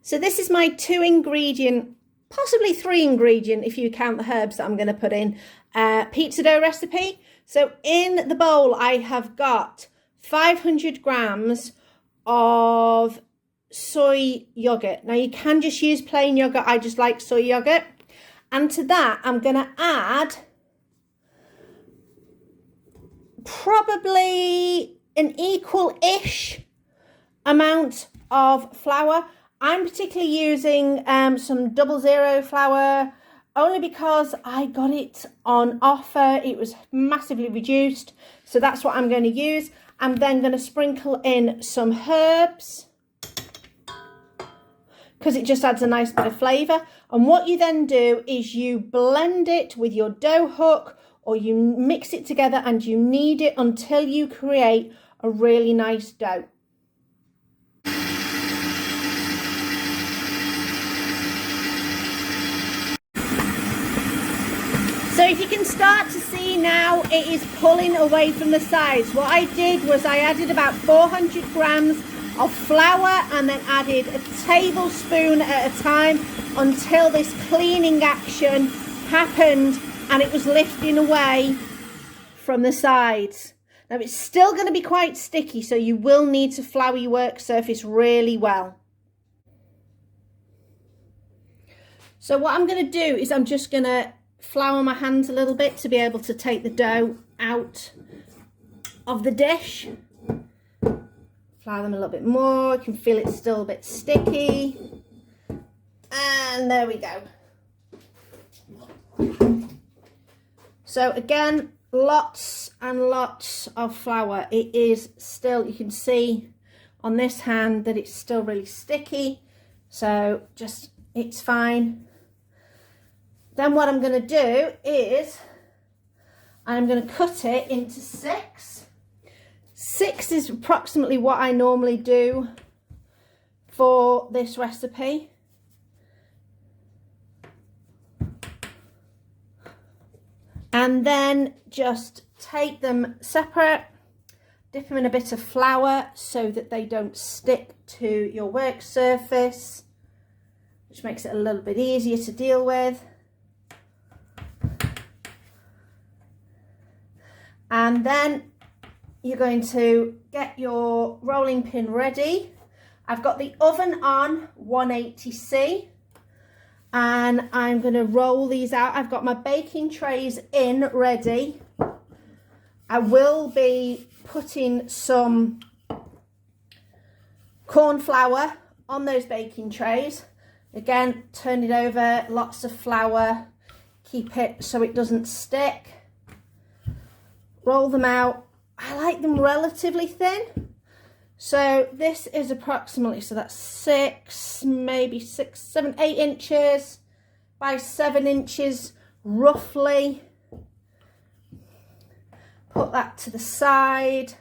So this is my 2 ingredient, possibly 3 ingredient if you count the herbs that I'm going to put in, pizza dough recipe. So in the bowl I have got 500 grams of soy yogurt. Now you can just use plain yogurt, I just like soy yogurt. And to that I'm going to add probably an equal-ish amount of flour. I'm particularly using some 00 flour, only because I got it on offer. It was massively reduced, so that's what I'm going to use. I'm then going to sprinkle in some herbs, because it just adds a nice bit of flavour. And what you then do is you blend it with your dough hook, or you mix it together and you knead it until you create a really nice dough. So if you can start to see now, it is pulling away from the sides. What I did was I added about 400 grams of flour and then added a tablespoon at a time until this cleaning action happened and it was lifting away from the sides. Now it's still going to be quite sticky, so you will need to flour your work surface really well. So what I'm going to do is I'm just going to flour my hands a little bit to be able to take the dough out of the dish. Flour them a little bit more. You can feel it's still a bit sticky. And there we go. So again, lots and lots of flour. It is still, you can see on this hand that it's still really sticky. So just, it's fine. Then what I'm going to do is I'm going to cut it into 6. 6 is approximately what I normally do for this recipe. And then just take them separate, dip them in a bit of flour so that they don't stick to your work surface, which makes it a little bit easier to deal with. And then you're going to get your rolling pin ready. I've got the oven on 180C. And I'm going to roll these out. I've got my baking trays in ready. I will be putting some corn flour on those baking trays. Again, turn it over, lots of flour, keep it so it doesn't stick. Roll them out. I like them relatively thin. So this is approximately, so that's 6, maybe 6, 7, 8 inches by 7 inches roughly. Put that to the side.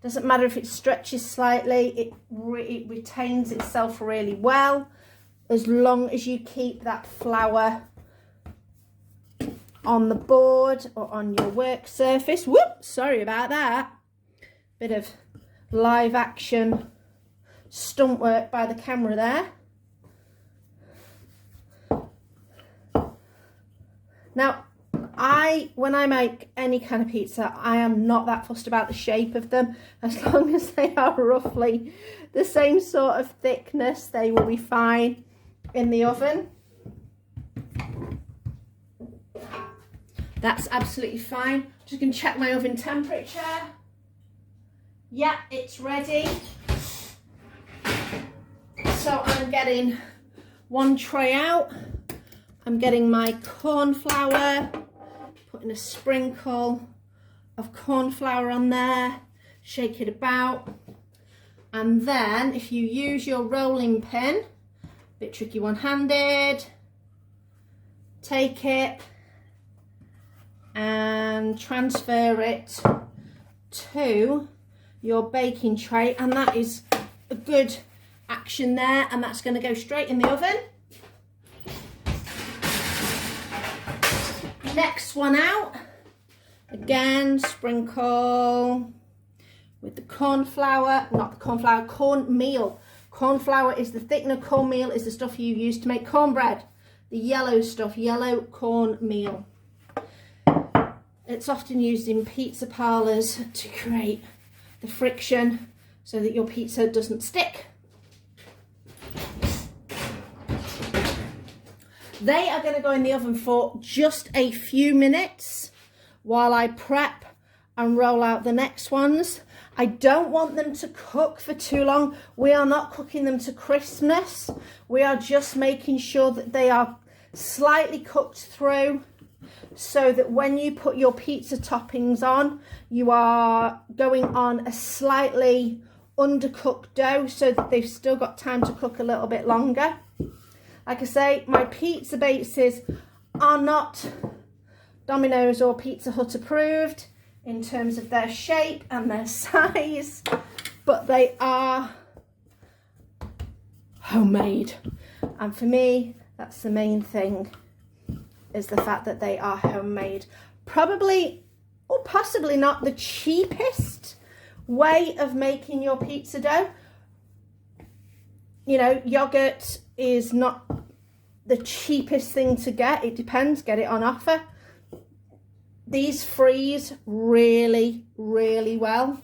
Doesn't matter if it stretches slightly, it retains itself really well as long as you keep that flour on the board or on your work surface. Whoop, sorry about that. Bit of live action stunt work by the camera there. Now, when I make any kind of pizza, I am not that fussed about the shape of them. As long as they are roughly the same sort of thickness, they will be fine in the oven. That's absolutely fine. Just going to check my oven temperature. Yeah, it's ready. So I'm getting one tray out. I'm getting my corn flour, putting a sprinkle of corn flour on there, shake it about. And then if you use your rolling pin, a bit tricky one-handed, take it and transfer it to your baking tray, and that is a good action there, and that's going to go straight in the oven. Next one out, again sprinkle with the corn flour, not the corn flour, cornmeal. Corn flour is the thickener, cornmeal is the stuff you use to make cornbread. The yellow stuff, yellow cornmeal. It's often used in pizza parlours to create the friction so that your pizza doesn't stick. They are going to go in the oven for just a few minutes while I prep and roll out the next ones. I don't want them to cook for too long. We are not cooking them to crispness. We are just making sure that they are slightly cooked through, so that when you put your pizza toppings on, you are going on a slightly undercooked dough so that they've still got time to cook a little bit longer. Like I say, my pizza bases are not Domino's or Pizza Hut approved in terms of their shape and their size, but they are homemade. And for me, that's the main thing, is the fact that they are homemade. Probably, or possibly not, the cheapest way of making your pizza dough. You know, yogurt is not the cheapest thing to get. It depends, get it on offer. These freeze really, really well.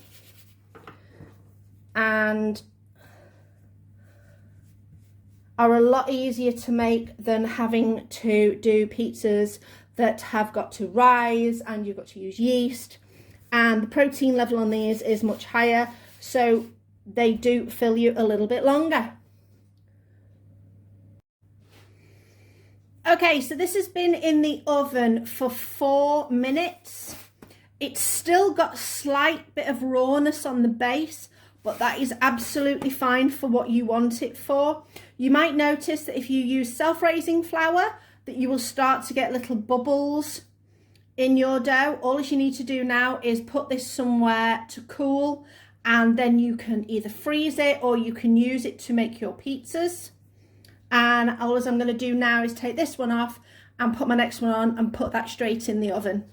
And are a lot easier to make than having to do pizzas that have got to rise and you've got to use yeast, and the protein level on these is much higher, so they do fill you a little bit longer. Okay, so this has been in the oven for 4 minutes. It's still got a slight bit of rawness on the base, but that is absolutely fine for what you want it for. You might notice that if you use self-raising flour, that you will start to get little bubbles in your dough. All you need to do now is put this somewhere to cool, and then you can either freeze it or you can use it to make your pizzas. And all I'm going to do now is take this one off and put my next one on and put that straight in the oven.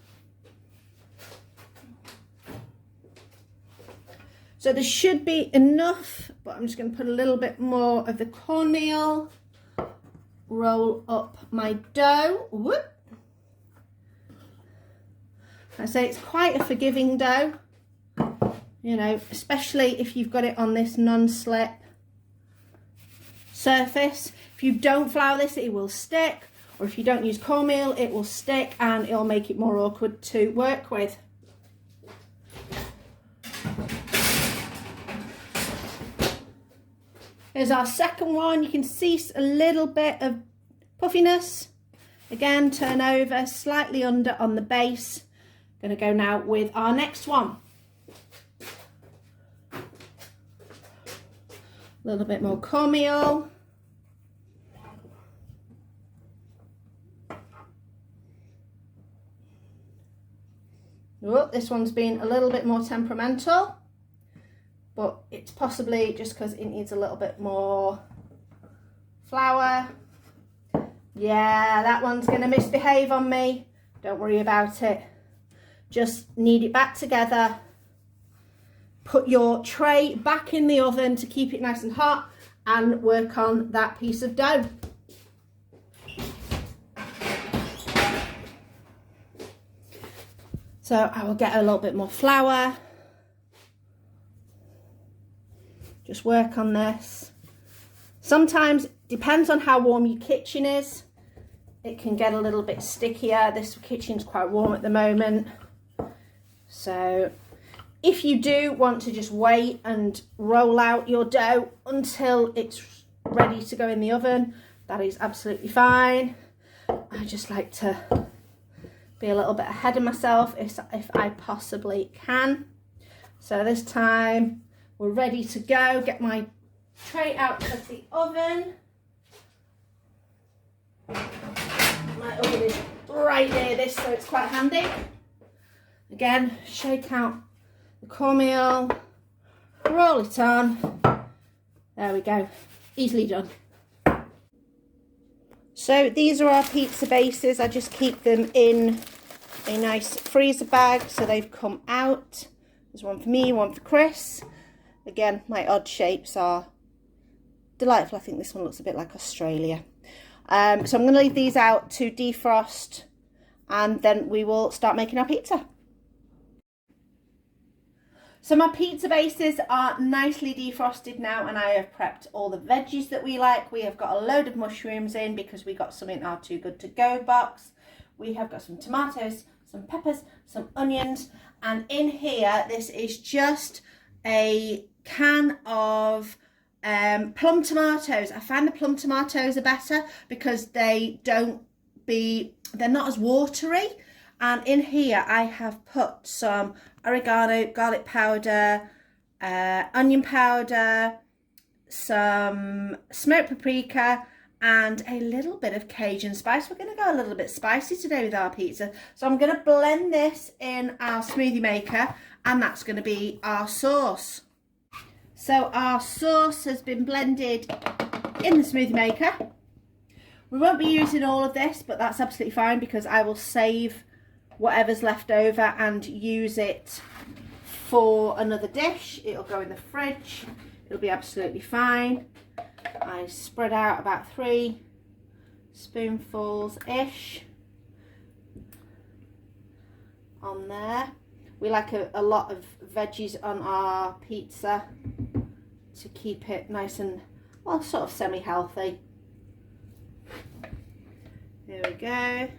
So there should be enough, but I'm just going to put a little bit more of the cornmeal, roll up my dough. Whoop. I say it's quite a forgiving dough, you know, especially if you've got it on this non-slip surface. If you don't flour this, it will stick, or if you don't use cornmeal, it will stick and it'll make it more awkward to work with. Here's our second one. You can see a little bit of puffiness. Again, turn over, slightly under on the base. Going to go now with our next one. A little bit more cornmeal. Oh, this one's been a little bit more temperamental, but it's possibly just because it needs a little bit more flour. Yeah, that one's going to misbehave on me. Don't worry about it. Just knead it back together. Put your tray back in the oven to keep it nice and hot and work on that piece of dough. So I will get a little bit more flour. Just work on this. Sometimes, depends on how warm your kitchen is, it can get a little bit stickier. This kitchen's quite warm at the moment. So if you do want to just wait and roll out your dough until it's ready to go in the oven, that is absolutely fine. I just like to be a little bit ahead of myself if I possibly can. So this time we're ready to go. Get my tray out of the oven. My oven is right near this, so it's quite handy. Again, shake out the cornmeal, roll it on. There we go, easily done. So these are our pizza bases. I just keep them in a nice freezer bag so they've come out. There's one for me, one for Chris. Again, my odd shapes are delightful. I think this one looks a bit like Australia. So I'm going to leave these out to defrost, and then we will start making our pizza. So my pizza bases are nicely defrosted now, and I have prepped all the veggies that we like. We have got a load of mushrooms in because we got some in our Too Good To Go box. We have got some tomatoes, some peppers, some onions, and in here, this is just a can of plum tomatoes. I find the plum tomatoes are better because they're not as watery. And in here I have put some oregano, garlic powder, onion powder, some smoked paprika, and a little bit of Cajun spice. We're going to go a little bit spicy today with our pizza. So I'm going to blend this in our smoothie maker, and that's going to be our sauce. So our sauce has been blended in the smoothie maker. We won't be using all of this, but that's absolutely fine because I will save whatever's left over and use it for another dish. It'll go in the fridge. It'll be absolutely fine. I spread out about 3 spoonfuls-ish on there. We like a lot of veggies on our pizza to keep it nice and, well, sort of semi-healthy. There we go.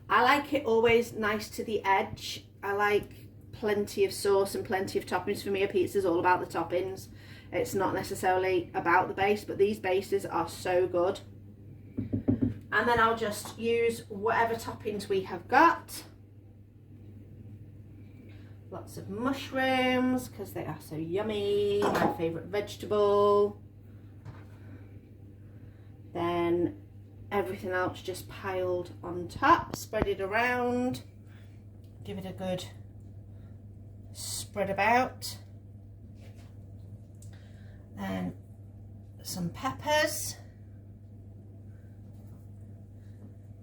I like it always nice to the edge. I like plenty of sauce and plenty of toppings. For me, a pizza is all about the toppings. It's not necessarily about the base, but these bases are so good. And then I'll just use whatever toppings we have got. Lots of mushrooms because they are so yummy, my favourite vegetable. Then everything else just piled on top, spread it around, give it a good spread about. Then some peppers,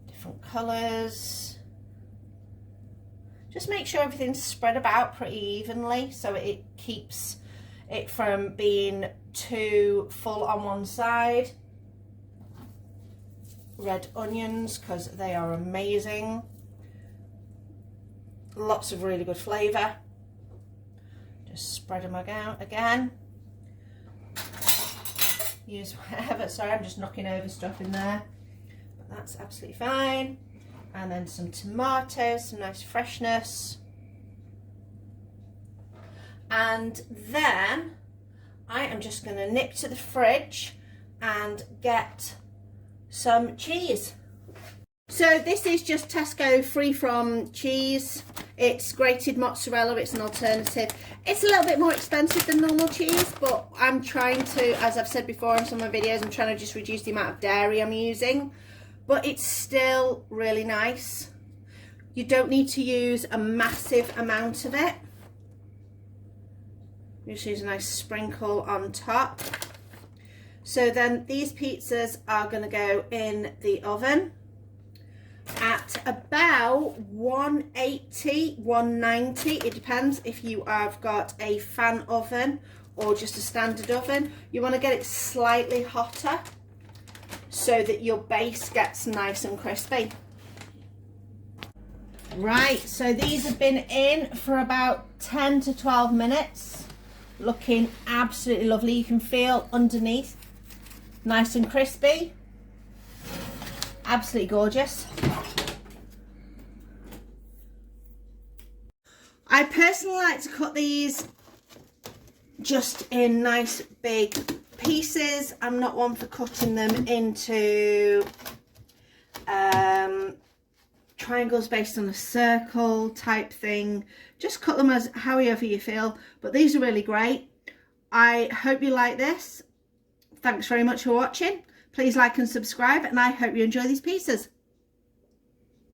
different colours. Just make sure everything's spread about pretty evenly so it keeps it from being too full on one side. Red onions because they are amazing. Lots of really good flavour. Just spread them out again. Use whatever. Sorry, I'm just knocking over stuff in there. But that's absolutely fine. And then some tomatoes, some nice freshness. And then I am just going to nip to the fridge and get some cheese. So this is just Tesco free from cheese. It's grated mozzarella, it's an alternative. It's a little bit more expensive than normal cheese, but I'm trying to, as I've said before in some of my videos, I'm trying to just reduce the amount of dairy I'm using. But it's still really nice. You don't need to use a massive amount of it. Just use a nice sprinkle on top. So then these pizzas are going to go in the oven at about 180, 190. It depends if you have got a fan oven or just a standard oven. You want to get it slightly hotter so that your base gets nice and crispy. Right, so these have been in for about 10 to 12 minutes. Looking absolutely lovely. You can feel underneath nice and crispy. Absolutely gorgeous. I personally like to cut these just in nice big pieces. I'm not one for cutting them into triangles based on a circle type thing. Just cut them as however you feel, but these are really great. I hope you like this. Thanks very much for watching. Please like and subscribe, and I hope you enjoy these pizzas.